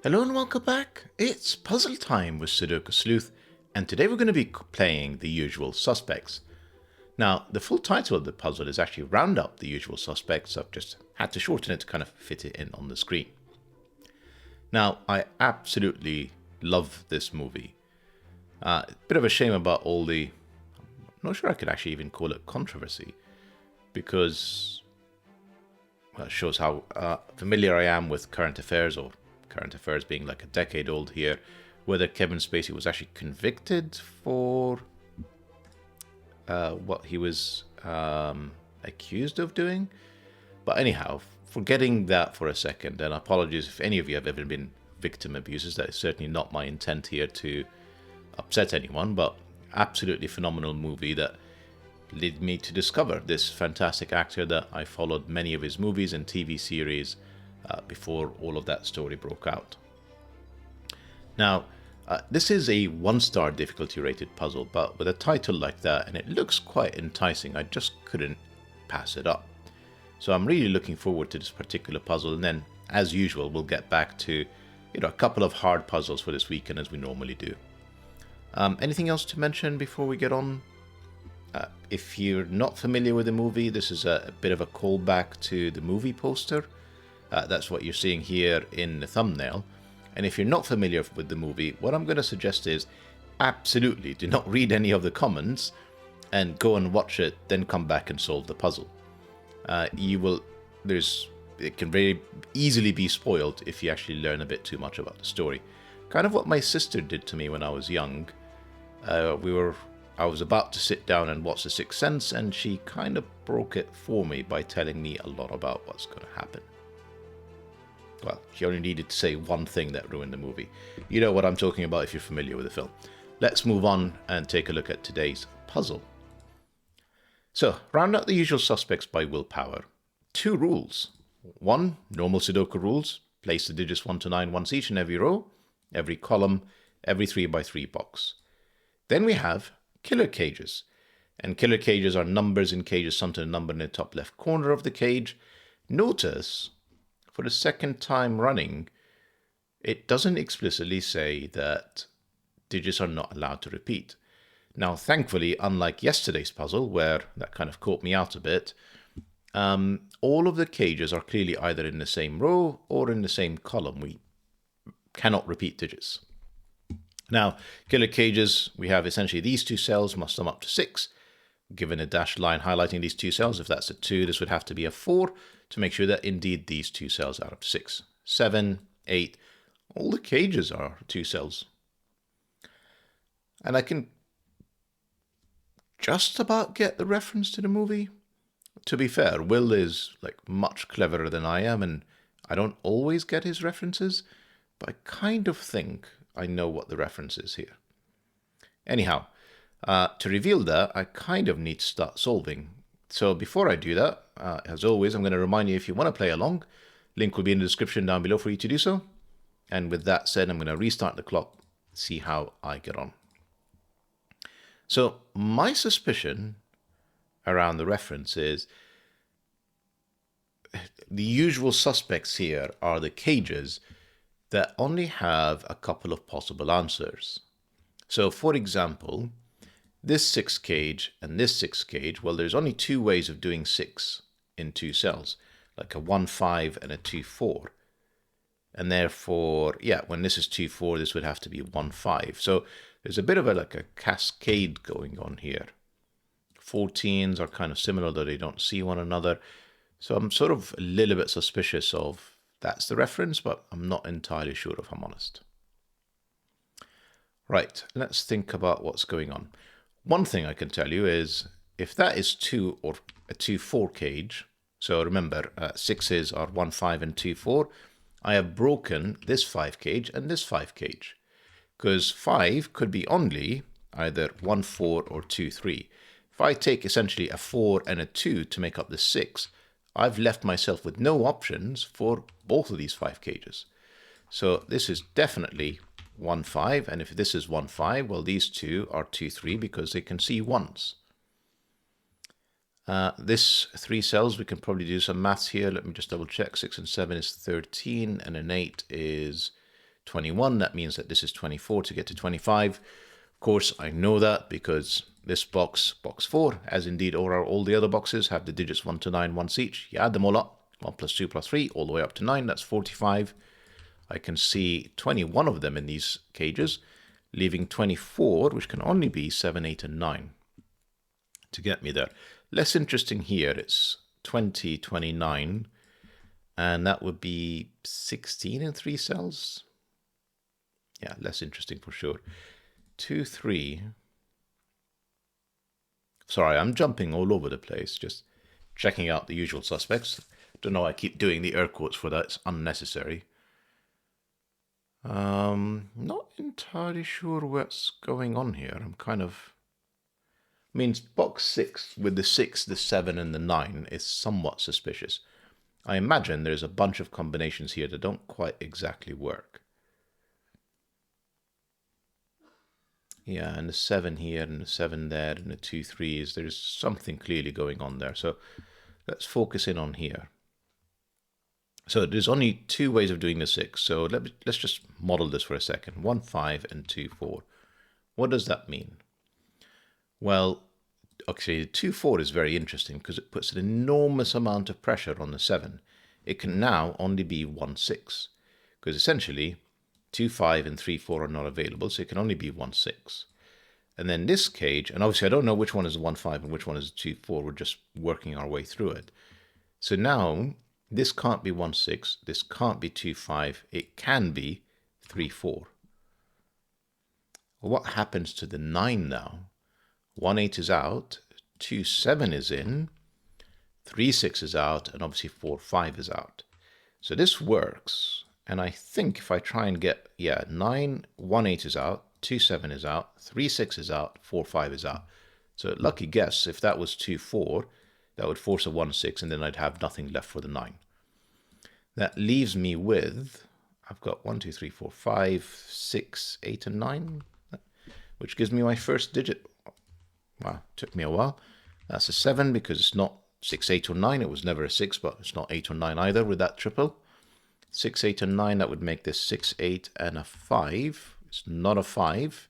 Hello and welcome back. It's puzzle time with Sudoku Sleuth, and today we're going to be playing The Usual Suspects. Now, the full title of the puzzle is actually Round Up the Usual Suspects. I've just had to shorten it to kind of fit it in on the screen. Now, I absolutely love this movie. Bit of a shame about all the... I'm not sure I could actually even call it controversy, because well, it shows how familiar I am with current affairs, or current affairs being like a decade old here, whether Kevin Spacey was actually convicted for what he was accused of doing. But anyhow, forgetting that for a second, and apologies if any of you have ever been victim abusers, that is certainly not my intent here to upset anyone, but absolutely phenomenal movie that led me to discover this fantastic actor that I followed many of his movies and TV series before all of that story broke out. Now, this is a 1-star difficulty rated puzzle, but with a title like that, and it looks quite enticing, I just couldn't pass it up. So I'm really looking forward to this particular puzzle, and then, as usual, we'll get back to a couple of hard puzzles for this weekend as we normally do. Anything else to mention before we get on? If you're not familiar with the movie, this is a bit of a callback to the movie poster. That's what you're seeing here in the thumbnail. And if you're not familiar with the movie, what I'm going to suggest is absolutely do not read any of the comments and go and watch it, then come back and solve the puzzle. It can very easily be spoiled if you actually learn a bit too much about the story. Kind of what my sister did to me when I was young. I was about to sit down and watch The Sixth Sense, and she kind of broke it for me by telling me a lot about what's going to happen. Well, she only needed to say one thing that ruined the movie. You know what I'm talking about if you're familiar with the film. Let's move on and take a look at today's puzzle. So, round out the usual suspects by willpower. 2 rules. 1, normal Sudoku rules. Place the digits 1 to 9 once each in every row, every column, every 3x3 box. Then we have killer cages. And killer cages are numbers in cages summed to a number in the top left corner of the cage. Notice, for the second time running, it doesn't explicitly say that digits are not allowed to repeat. Now, thankfully, unlike yesterday's puzzle, where that kind of caught me out a bit, all of the cages are clearly either in the same row or in the same column. We cannot repeat digits. Now, killer cages, we have essentially these 2 cells must sum up to 6. Given a dashed line highlighting these 2 cells, if that's a 2, this would have to be a 4 to make sure that indeed these 2 cells are of 6. 7, 8, all the cages are 2 cells. And I can just about get the reference to the movie. To be fair, Will is much cleverer than I am, and I don't always get his references, but I kind of think I know what the reference is here. Anyhow, to reveal that, I kind of need to start solving. So before I do that, as always, I'm going to remind you if you want to play along, link will be in the description down below for you to do so. And with that said, I'm going to restart the clock, see how I get on. So my suspicion around the reference is the usual suspects here are the cages that only have a couple of possible answers. So for example, this 6 cage and this 6 cage, well, there's only 2 ways of doing 6 in 2 cells, like a 1-5 and a 2-4. And therefore, yeah, when this is 2-4, this would have to be 1-5. So there's a bit of a cascade going on here. 14s are kind of similar, though they don't see one another. So I'm sort of a little bit suspicious of that's the reference, but I'm not entirely sure if I'm honest. Right, let's think about what's going on. One thing I can tell you is if that is 2 or a 2-4 cage, so remember 6s are 1-5 and 2-4, I have broken this 5 cage and this 5 cage, because 5 could be only either 1-4 or 2-3. If I take essentially a 4 and a 2 to make up the 6, I've left myself with no options for both of these 5 cages. So this is definitely 1-5, and if this is 1-5, well, these 2 are 2-3 because they can see 1s. This 3 cells, we can probably do some maths here. Let me just double check. 6 and 7 is 13, and an 8 is 21. That means that this is 24 to get to 25. Of course, I know that because this box, box 4, as indeed all the other boxes, have the digits 1 to 9 once each. You add them all up, 1 plus 2 plus 3, all the way up to 9. That's 45. I can see 21 of them in these cages, leaving 24, which can only be 7, 8, and 9 to get me there. Less interesting here, it's 20, 29, and that would be 16 in 3 cells. Yeah, less interesting for sure. 2, 3. Sorry, I'm jumping all over the place, just checking out the usual suspects. Don't know why I keep doing the air quotes for that, it's unnecessary. Not entirely sure what's going on here. I'm kind of... I mean, box 6 with the 6, the 7, and the 9 is somewhat suspicious. I imagine there's a bunch of combinations here that don't quite exactly work. Yeah, and the 7 here, and the 7 there, and the 2 3s. There's something clearly going on there. So let's focus in on here. So there's only 2 ways of doing the 6. So let's just model this for a second. 1 5 and 2 4. What does that mean? Well, actually, 2 4 is very interesting because it puts an enormous amount of pressure on the 7. It can now only be 1 6 because essentially 2 5 and 3 4 are not available, so it can only be 1 6. And then this cage, and obviously I don't know which one is 1 5 and which one is 2 4. We're just working our way through it. So now this can't be 1 6. This can't be 2 5. It can be 3 4. Well, what happens to the 9 now? 1 8 is out, 2 7 is in, 3 6 is out, and obviously 4 5 is out. So this works, and I think if I try and get, 9, 1 8 is out, 2 7 is out, 3 6 is out, 4 5 is out. So lucky guess, if that was 2 4, that would force a 1 6, and then I'd have nothing left for the 9. That leaves me with, I've got 1 2 3 4 5 6 8 and 9, which gives me my first digit. Wow, took me a while. That's a 7 because it's not 6, 8, or 9. It was never a 6, but it's not 8 or 9 either with that triple. 6, 8, and 9, that would make this 6, 8, and a 5. It's not a 5.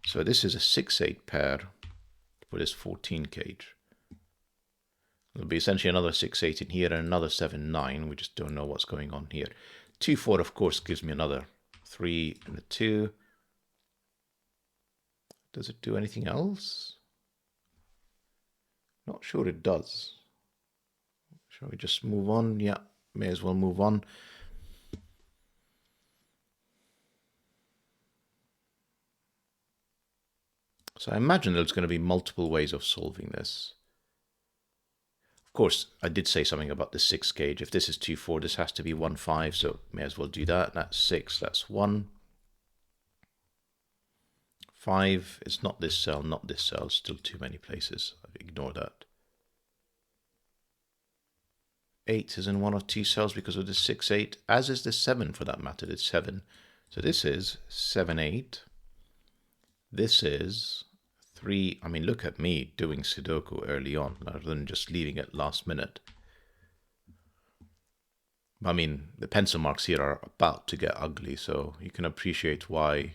So this is a 6, 8 pair for this 14 cage. There'll be essentially another 6, 8 in here and another 7, 9. We just don't know what's going on here. 2, 4, of course, gives me another 3 and a 2. Does it do anything else? Not sure it does. Shall we just move on? Yeah, may as well move on. So I imagine there's going to be multiple ways of solving this. Of course, I did say something about the 6 gauge. If this is 2 4, this has to be 1 5, so may as well do that. That's 6, that's 1. 5, it's not this cell, not this cell, still too many places. Ignore that. 8 is in 1 of 2 cells because of the 6, 8, as is the 7 for that matter, it's 7. So this is 7, 8. This is 3, I mean, look at me doing Sudoku early on, rather than just leaving it last minute. I mean, the pencil marks here are about to get ugly, so you can appreciate why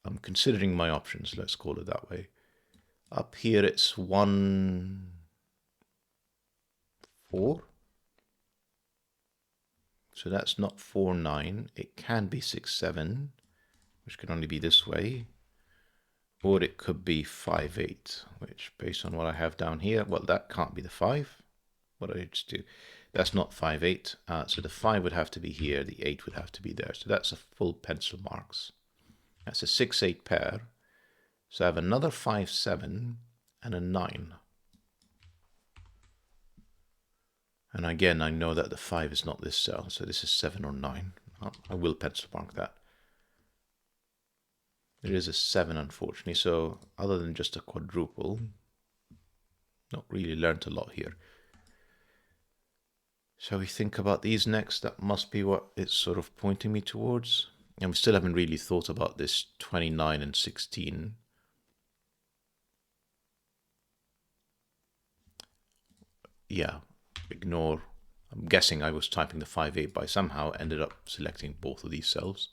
I'm considering my options, let's call it that way. Up here it's 1, 4. So that's not 4, 9. It can be 6, 7, which can only be this way. Or it could be 5, 8, which based on what I have down here, well, that can't be the 5. What did I just do? That's not 5, 8. So the 5 would have to be here, the 8 would have to be there. So that's a full pencil marks. That's a 6, 8 pair. So I have another 5, 7, and a 9. And again, I know that the 5 is not this cell, so this is 7 or 9. I will pencil mark that. There is a 7, unfortunately, so other than just a quadruple, not really learnt a lot here. Shall we think about these next? That must be what it's sort of pointing me towards. And we still haven't really thought about this 29 and 16. Yeah, ignore. I'm guessing I was typing the 5/8, but I somehow ended up selecting both of these cells.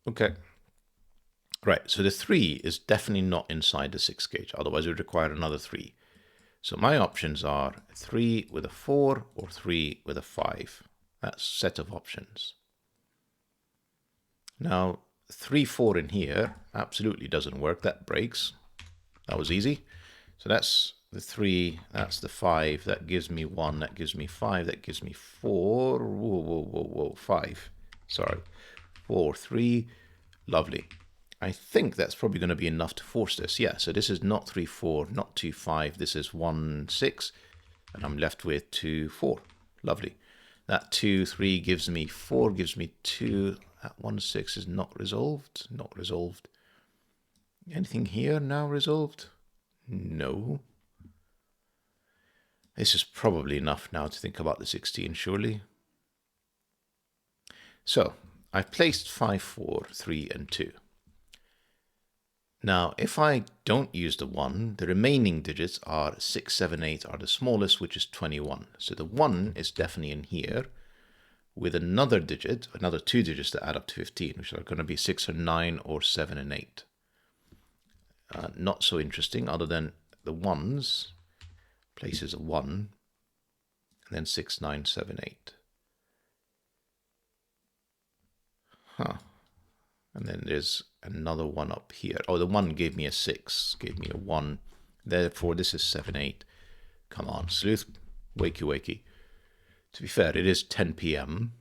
Okay. Right, so the 3 is definitely not inside the 6 gauge, otherwise it would require another 3. So my options are 3 with a 4 or 3 with a 5. That's a set of options. Now, 3, 4 in here absolutely doesn't work. That breaks. That was easy. So that's the 3, that's the 5, that gives me 1, that gives me 5, that gives me 4. Whoa, 5. Sorry. 4, 3. Lovely. I think that's probably going to be enough to force this. Yeah, so this is not 3, 4, not 2, 5. This is 1, 6. And I'm left with 2, 4. Lovely. That 2, 3 gives me 4, gives me 2. That 1, 6 is not resolved. Not resolved. Anything here now resolved? No. This is probably enough now to think about the 16, surely. So, I've placed 5, 4, 3, and 2. Now, if I don't use the 1, the remaining digits are 6, 7, 8 are the smallest, which is 21. So the 1 is definitely in here, with another digit, another 2 digits that add up to 15, which are going to be 6 and 9 or 7 and 8. Not so interesting, other than the 1s, places a 1, and then 6, 9, 7, 8. Huh. And then there's another 1 up here. Oh, the 1 gave me a 6, gave me a 1. Therefore, this is 7, 8. Come on, Sleuth. Wakey, wakey. To be fair, it is 10 p.m.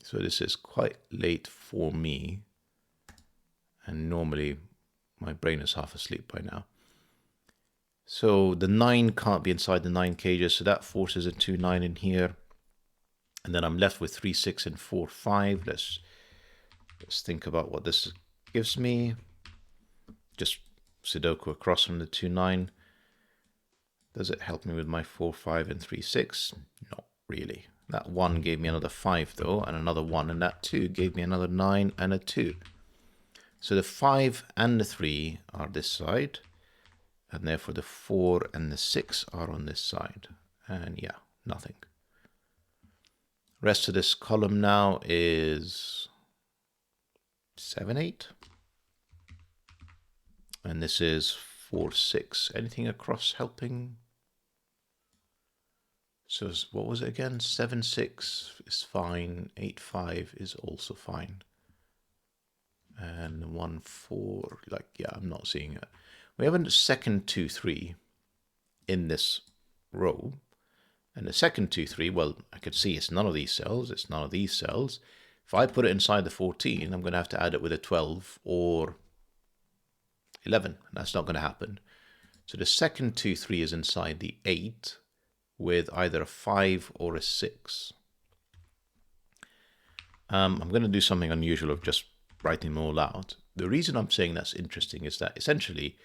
So this is quite late for me. And normally, my brain is half asleep by now. So the 9 can't be inside the 9 cages. So that forces a 2, 9 in here. And then I'm left with 3, 6, and 4, 5. Let's think about what this gives me. Just Sudoku across from the 2, 9. Does it help me with my 4, 5, and 3, 6? Not really. That 1 gave me another 5 though, and another 1, and that 2 gave me another 9 and a 2. So the 5 and the 3 are this side, and therefore the 4 and the 6 are on this side. And yeah, nothing. Rest of this column now is 7, 8. And this is 4, 6. Anything across helping? So what was it again? 7, 6 is fine. 8, 5 is also fine. And 1, 4, like, yeah, I'm not seeing it. We have a second 2, 3 in this row. And the second 2, 3, well, I could see it's none of these cells. It's none of these cells. If I put it inside the 14, I'm going to have to add it with a 12 or 11. That's not going to happen. So the second 2, 3 is inside the 8 with either a 5 or a 6. I'm going to do something unusual of just writing them all out. The reason I'm saying that's interesting is that essentially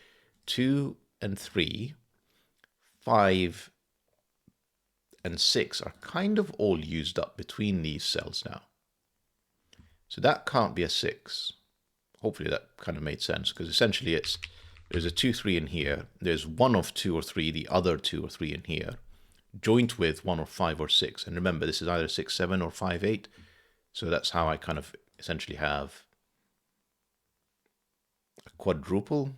2 and 3, 5 and 6 are kind of all used up between these cells now. So that can't be a 6. Hopefully that kind of made sense, because essentially there's a 2, 3 in here. There's one of 2 or 3, the other 2 or 3 in here, joint with 1 or 5 or 6. And remember, this is either 6, 7 or 5, 8. So that's how I kind of essentially have a quadruple.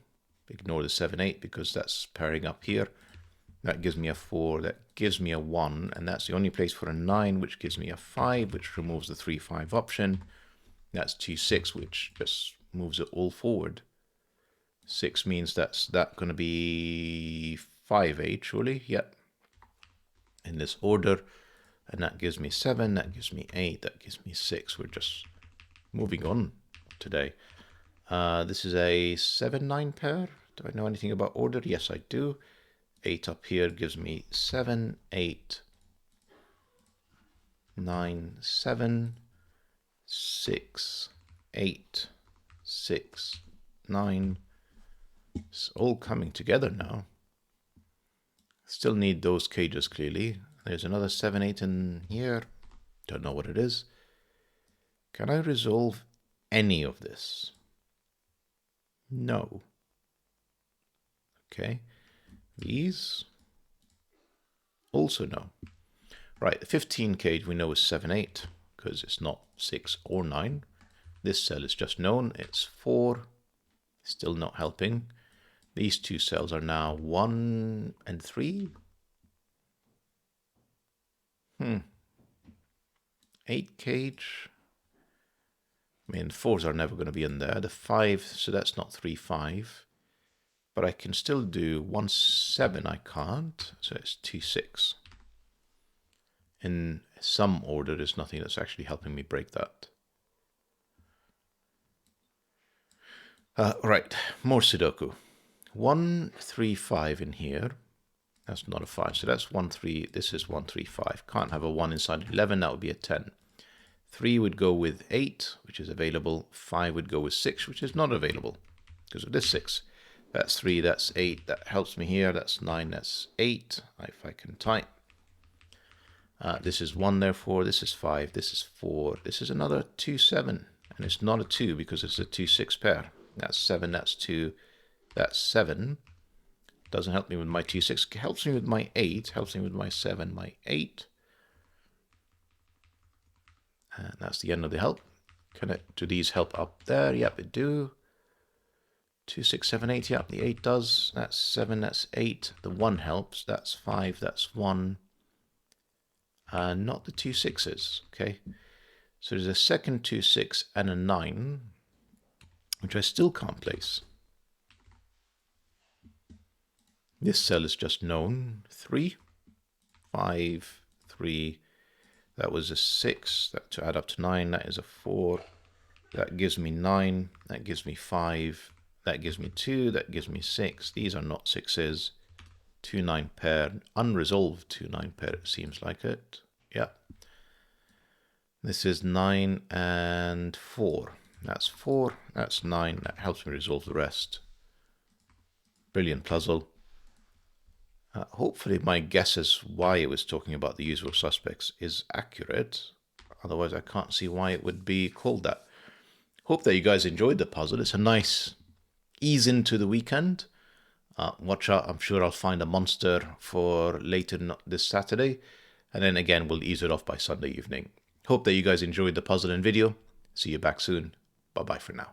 Ignore the 7, 8 because that's pairing up here. That gives me a 4, that gives me a 1, and that's the only place for a 9, which gives me a 5, which removes the 3, 5 option. That's 2, 6, which just moves it all forward. 6 means that's going to be 5, 8, surely? Yep. In this order. And that gives me 7, that gives me 8, that gives me 6. We're just moving on today. This is a 7, 9 pair. Do I know anything about order? Yes, I do. 8 up here gives me 7, 8, 9, 7, 6, 8, 6, 9. It's all coming together now. Still need those cages clearly. There's another 7, 8 in here. Don't know what it is. Can I resolve any of this? No. Okay. These Also no. Right, the 15 cage we know is 7, 8, because it's not 6 or 9. This cell is just known, it's 4, still not helping. These two cells are now 1 and 3. 8 cage. I mean, 4s are never going to be in there. The 5, so that's not 3, 5. But I can still do 1, 7, I can't. So it's 2, 6. In some order, there's nothing that's actually helping me break that. Right, more Sudoku. 1, 3, 5 in here. That's not a 5, so that's 1, 3. This is 1, 3, 5. Can't have a 1 inside 11, that would be a 10. 3 would go with 8, which is available. 5 would go with 6, which is not available because of this 6. That's 3, that's 8. That helps me here. That's 9, that's 8, if I can type. This is 1, therefore. This is 5, this is 4. This is another 2, 7. And it's not a 2 because it's a 2, 6 pair. That's 7, that's 2, that's 7. Doesn't help me with my 2, 6. Helps me with my 8. Helps me with my 7, my 8. And that's the end of the help. Do these help up there? Yep, it do. 2, 6, 7, 8. Yep, the 8 does. That's 7, that's 8. The 1 helps. That's 5, that's 1. Not the 2 6s. Okay. So there's a second 2, 6 and a 9, which I still can't place. This cell is just known. 3, 5, 3. That was a 6. That to add up to 9. That is a 4. That gives me 9. That gives me 5. That gives me 2. That gives me 6. These are not 6s. 2, 9 pair. Unresolved 2, 9 pair, it seems like it. Yeah. This is 9 and 4. That's 4. That's 9. That helps me resolve the rest. Brilliant puzzle. Hopefully my guess as why it was talking about the usual suspects is accurate. Otherwise I can't see why it would be called that. Hope that you guys enjoyed the puzzle. It's a nice ease into the weekend. Watch out, I'm sure I'll find a monster for later this Saturday. And then again, we'll ease it off by Sunday evening. Hope that you guys enjoyed the puzzle and video. See you back soon. Bye-bye for now.